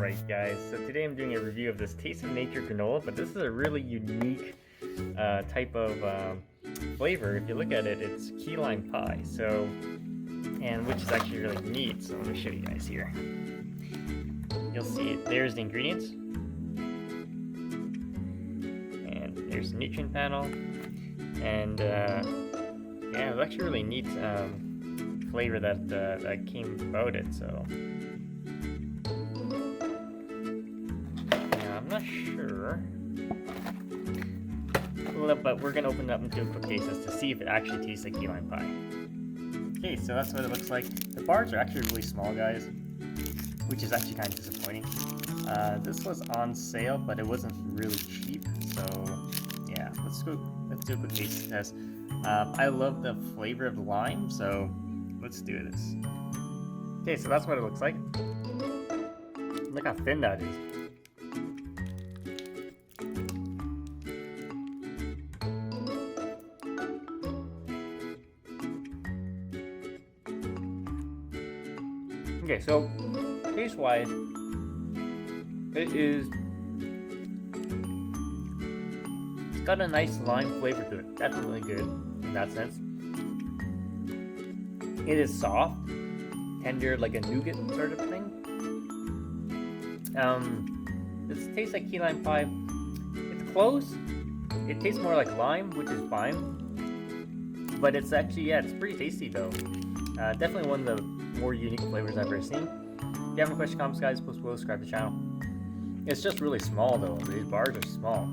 Alright guys, so today I'm doing a review of this Taste of Nature granola, but this is a really unique type of flavor. If you look at it, it's key lime pie, and which is actually really neat, so let me show you guys here. You'll see it, there's the ingredients, and there's the nutrient panel, and yeah, it was actually really neat flavor that came about it, so I'm not sure, but we're gonna open it up and do a quick taste test to see if it actually tastes like key lime pie. Okay, so that's what it looks like. The bars are actually really small, guys, which is actually kind of disappointing. This was on sale, but it wasn't really cheap, so yeah, let's do a quick taste test. I love the flavor of the lime, so let's do this. Okay, so that's what it looks like. Look how thin that is. Okay, so taste-wise, it's got a nice lime flavor to it. Definitely good in that sense. It is soft, tender, like a nougat sort of thing. This tastes like key lime pie. It's close. It tastes more like lime, which is fine. But it's actually, yeah, it's pretty tasty though. Definitely one of the more unique flavors I've ever seen. If you have any questions, comments, guys, post below, subscribe to the channel. It's just really small though. These bars are small.